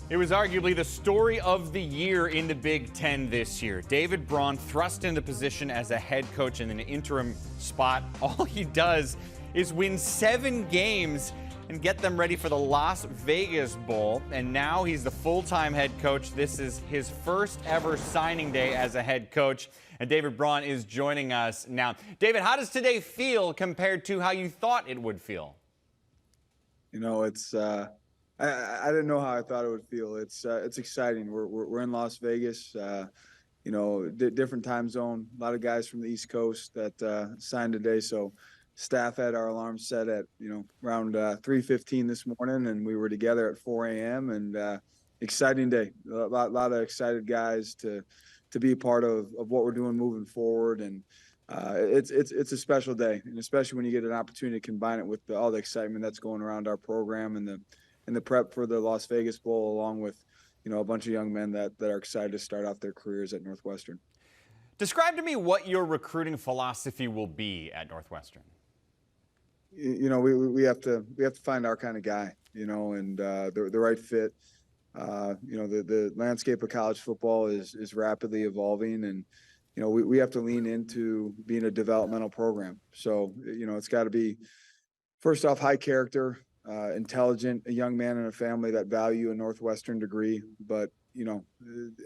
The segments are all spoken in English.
It was arguably the story of the year in the Big Ten this year. David Braun thrust into position as a head coach in an interim spot. All he does is win 7 games and get them ready for the Las Vegas Bowl. And now he's the full-time head coach. This is his first ever signing day as a head coach. And David Braun is joining us now. David, how does today feel compared to how you thought it would feel? You know, I didn't know how I thought it would feel. It's exciting. We're in Las Vegas. Different time zone. A lot of guys from the East Coast that signed today. So staff had our alarm set at around 3:15 this morning, and we were together at 4 a.m. and exciting day. A lot of excited guys to be a part of what we're doing moving forward. And it's a special day, and especially when you get an opportunity to combine it with all the excitement that's going around our program and the prep for the Las Vegas Bowl, along with a bunch of young men that are excited to start off their careers at Northwestern. Describe to me what your recruiting philosophy will be at Northwestern. We have to find our kind of guy, and the right fit. The landscape of college football is rapidly evolving, and we have to lean into being a developmental program. So it's got to be, first off, high character, intelligent, a young man in a family that value a Northwestern degree. But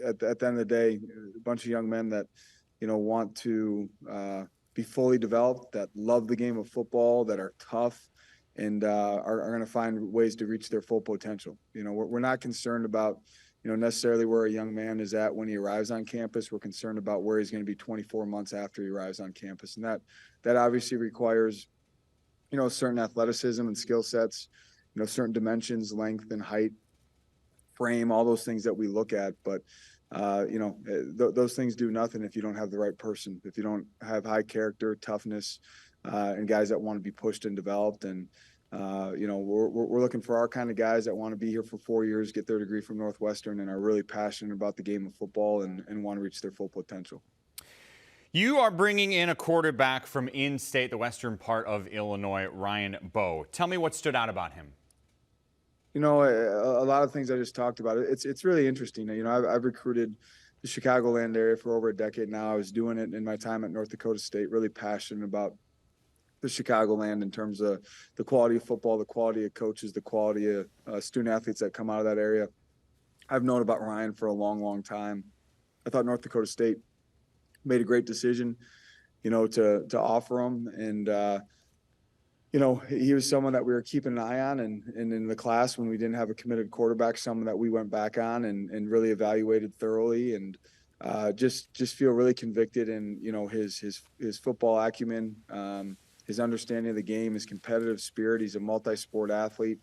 at the end of the day, a bunch of young men that want to be fully developed, that love the game of football, that are tough, and are going to find ways to reach their full potential. We're not concerned about necessarily where a young man is at when he arrives on campus. We're concerned about where he's going to be 24 months after he arrives on campus, and that obviously requires certain athleticism and skill sets, certain dimensions, length and height, frame, all those things that we look at. But those things do nothing if you don't have the right person, if you don't have high character, toughness, and guys that want to be pushed and developed. And we're looking for our kind of guys that want to be here for 4 years, get their degree from Northwestern, and are really passionate about the game of football and want to reach their full potential. You are bringing in a quarterback from in-state, the western part of Illinois, Ryan Bowe. Tell me what stood out about him. A lot of things I just talked about. It's really interesting. I've recruited the Chicagoland area for over a decade now. I was doing it in my time at North Dakota State, really passionate about the Chicagoland in terms of the quality of football, the quality of coaches, the quality of student athletes that come out of that area. I've known about Ryan for a long, long time. I thought North Dakota State made a great decision, to offer him. And, he was someone that we were keeping an eye on. And in the class, when we didn't have a committed quarterback, someone that we went back on and really evaluated thoroughly, and just feel really convicted in, his football acumen, his understanding of the game, his competitive spirit. He's a multi-sport athlete,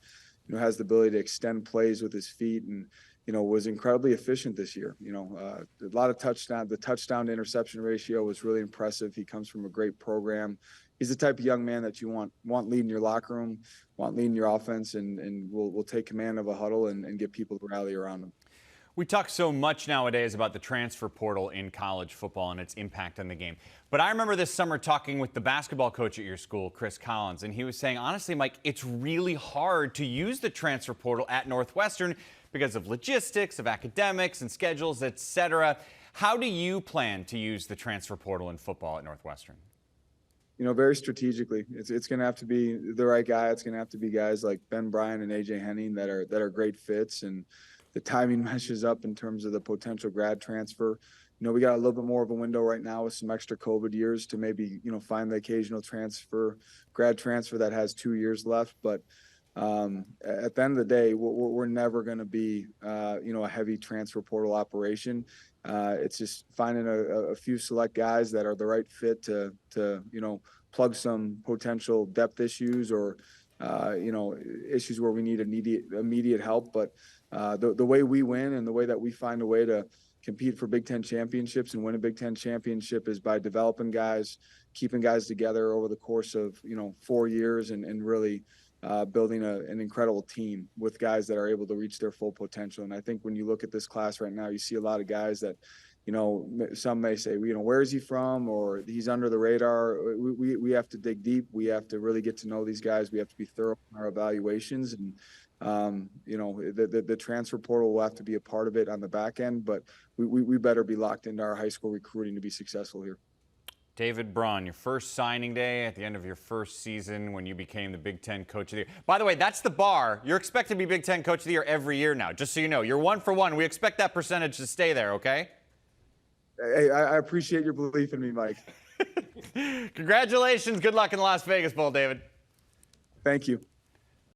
has the ability to extend plays with his feet, and was incredibly efficient this year. A lot of touchdown. The touchdown to interception ratio was really impressive. He comes from a great program. He's the type of young man that you want leading your locker room, want leading your offense, and will take command of a huddle and get people to rally around him. We talk so much nowadays about the transfer portal in college football and its impact on the game. But I remember this summer talking with the basketball coach at your school, Chris Collins, and he was saying, honestly, Mike, it's really hard to use the transfer portal at Northwestern because of logistics, of academics and schedules, etc. How do you plan to use the transfer portal in football at Northwestern? Very strategically. It's going to have to be the right guy. It's going to have to be guys like Ben Bryant and AJ Henning that are great fits, and the timing meshes up in terms of the potential grad transfer. We got a little bit more of a window right now with some extra COVID years to maybe, find the occasional grad transfer that has 2 years left. But at the end of the day, we're never going to be, a heavy transfer portal operation. It's just finding a few select guys that are the right fit to plug some potential depth issues or, issues where we need immediate help. But the way we win and the way that we find a way to compete for Big Ten championships and win a Big Ten championship is by developing guys, keeping guys together over the course of 4 years, and really building an incredible team with guys that are able to reach their full potential. And I think when you look at this class right now, you see a lot of guys that, some may say, where is he from, or he's under the radar. We have to dig deep. We have to really get to know these guys. We have to be thorough in our evaluations, and You know, the transfer portal will have to be a part of it on the back end, but we better be locked into our high school recruiting to be successful here. David Braun, your first signing day at the end of your first season when you became the Big Ten Coach of the Year. By the way, that's the bar. You're expected to be Big Ten Coach of the Year every year now, just so you know. You're 1 for 1. We expect that percentage to stay there, okay? Hey, I appreciate your belief in me, Mike. Congratulations. Good luck in the Las Vegas Bowl, David. Thank you.